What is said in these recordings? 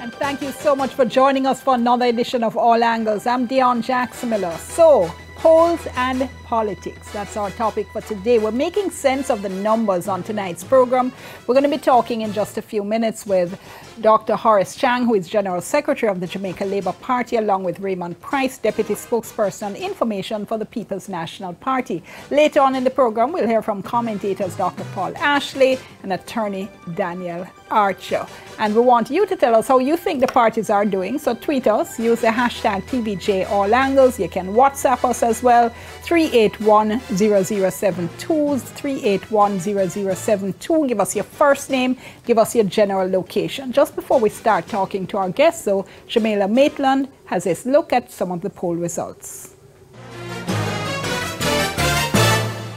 And thank you so much for joining us for another edition of All Angles. I'm Dion Jackson Miller. So, polls and politics. That's our topic for today. We're making sense of the numbers on tonight's program. We're going to be talking in just a few minutes with Dr. Horace Chang, who is General Secretary of the Jamaica Labour Party, along with Raymond Price, Deputy Spokesperson on Information for the People's National Party. Later on in the program, we'll hear from commentators Dr. Paul Ashley and attorney Daniel Archer. And we want you to tell us how you think the parties are doing. So tweet us, use the hashtag TVJ All Angles. You can WhatsApp us as well, 3810072, 3810072. Give us your first name, give us your general location. Just before we start talking to our guests, though, Jamila Maitland has a look at some of the poll results.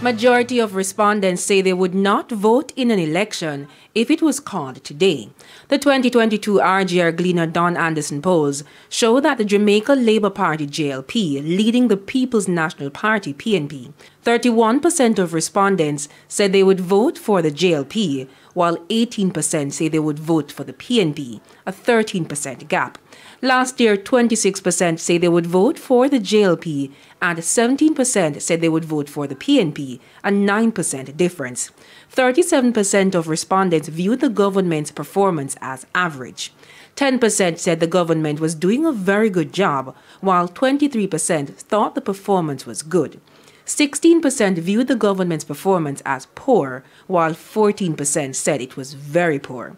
Majority of respondents say they would not vote in an election if it was called today. The 2022 RGR Gleaner Don Anderson polls show that the Jamaica Labour Party JLP leading the People's National Party PNP. 31% of respondents said they would vote for the JLP, while 18% say they would vote for the PNP, a 13% gap. Last year, 26% say they would vote for the JLP and 17% said they would vote for the PNP, a 9% difference. 37% of respondents viewed the government's performance as average. 10% said the government was doing a very good job, while 23% thought the performance was good. 16% viewed the government's performance as poor, while 14% said it was very poor.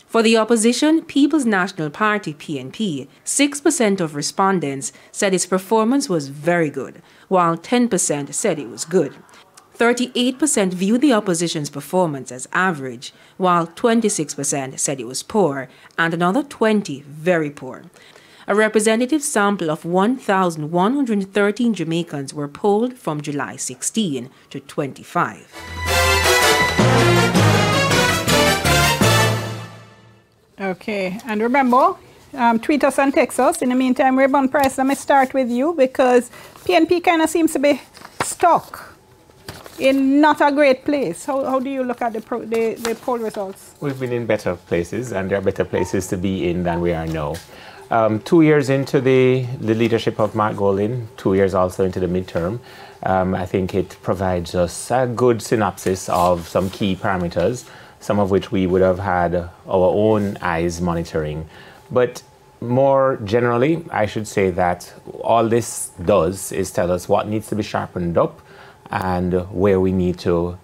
For the opposition, People's National Party PNP, 6% of respondents said its performance was very good, while 10% said it was good. 38% viewed the opposition's performance as average, while 26% said it was poor, and another 20% very poor. A representative sample of 1,113 Jamaicans were polled from July 16 to 25. Okay, and remember, tweet us and text us. In the meantime, Raymond Price, let me start with you because PNP kind of seems to be stuck in not a great place. How do you look at the poll results? We've been in better places, and there are better places to be in than we are now. 2 years into the leadership of Mark Golding, 2 years also into the midterm, I think it provides us a good synopsis of some key parameters, some of which we would have had our own eyes monitoring. But more generally, I should say that all this does is tell us what needs to be sharpened up and where we need to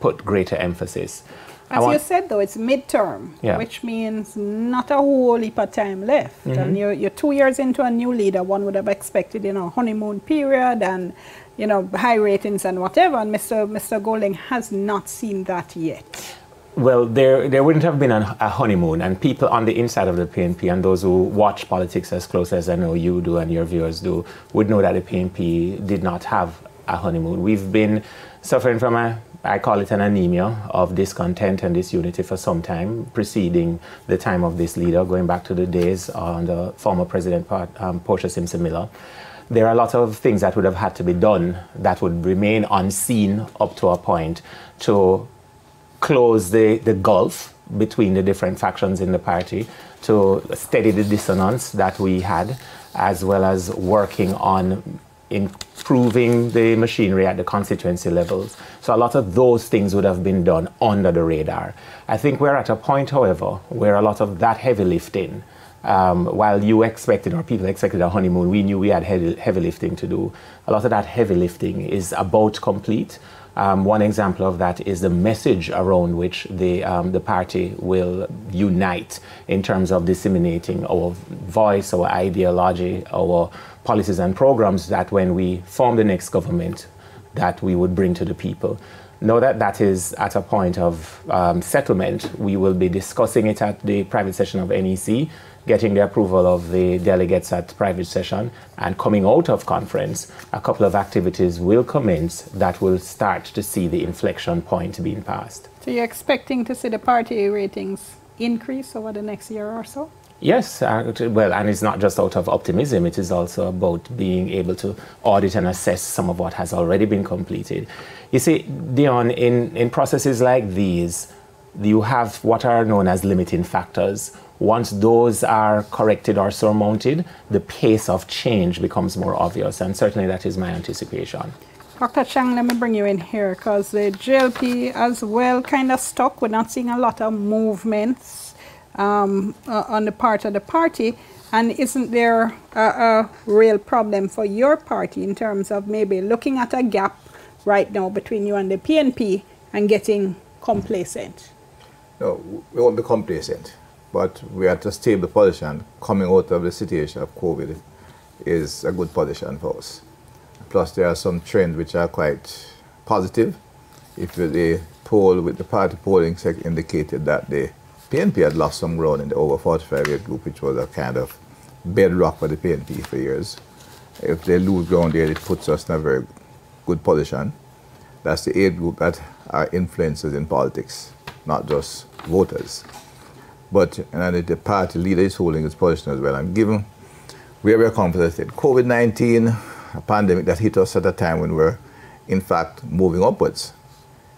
put greater emphasis. As you said, though, it's midterm, which means not a whole heap of time left. And you're 2 years into a new leader. One would have expected, honeymoon period and, high ratings and whatever. And Mr. Golding has not seen that yet. Well, there wouldn't have been a honeymoon, and people on the inside of the PNP and those who watch politics as close as I know you do and your viewers do would know that the PNP did not have a honeymoon. We've been suffering from I call it an anemia of discontent and disunity for some time, preceding the time of this leader, going back to the days under former President Portia Simpson Miller. There are a lot of things that would have had to be done that would remain unseen up to a point to close the gulf between the different factions in the party, to steady the dissonance that we had, as well as working on improving the machinery at the constituency levels. So a lot of those things would have been done under the radar. I think we're at a point, however, where a lot of that heavy lifting, while you expected or people expected a honeymoon, we knew we had heavy lifting to do. A lot of that heavy lifting is about complete. One example of that is the message around which the party will unite in terms of disseminating our voice, our ideology, our policies and programs that when we form the next government that we would bring to the people. Now that that is at a point of settlement, we will be discussing it at the private session of NEC, getting the approval of the delegates at private session, and coming out of conference, a couple of activities will commence that will start to see the inflection point being passed. So you're expecting to see the party ratings increase over the next year or so? Yes, well, and it's not just out of optimism, it is also about being able to audit and assess some of what has already been completed. You see, Dion, in processes like these, you have what are known as limiting factors. once those are corrected or surmounted, the pace of change becomes more obvious, and certainly that is my anticipation. Dr. Chang, let me bring you in here because the GLP as well kind of stuck. We're not seeing a lot of movements on the part of the party. And isn't there a real problem for your party in terms of maybe looking at a gap right now between you and the PNP and getting complacent? No, we won't be complacent, but we are at a stable position. Coming out of the situation of COVID is a good position for us. Plus, there are some trends which are quite positive. If the poll with the party polling indicated that the PNP had lost some ground in the over 45 age group, which was a kind of bedrock for the PNP for years. If they lose ground there, it puts us in a very good position. That's the age group that are influencers in politics, not just voters. But the party leader is holding his position as well. And given where we're confident in COVID-19, a pandemic that hit us at a time when we're, in fact, moving upwards.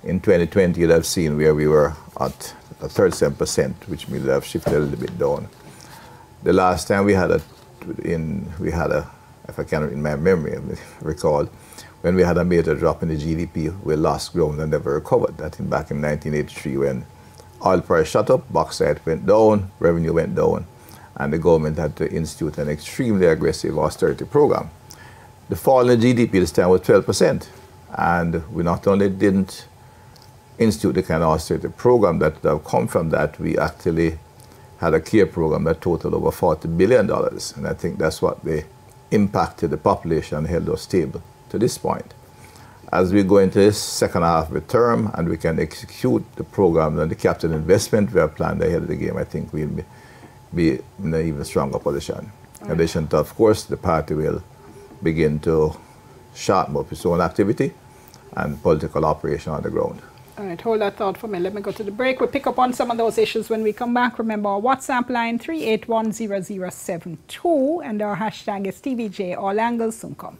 In 2020, you'd have seen where we were at 37%, which means we have shifted a little bit down. The last time we had a, if I can in my memory recall, when we had a major drop in the GDP, we lost ground and never recovered. That back in 1983 when oil price shot up, bauxite went down, revenue went down, and the government had to institute an extremely aggressive austerity program. The fall in the GDP this time was 12%, and we not only didn't institute the kind of austerity program that would have come from that, we actually had a care program that totaled over $40 billion, and I think that's what they impacted the population and held us stable to this point. As we go into this second half of the term and we can execute the program and the capital investment we have planned ahead of the game, I think we'll be in an even stronger position. In addition to, of course, the party will begin to sharpen up its own activity and political operation on the ground. All right, hold that thought for me. Let me go to the break. We'll pick up on some of those issues when we come back. Remember our WhatsApp line 3810072 and our hashtag is TVJ. All angles soon come.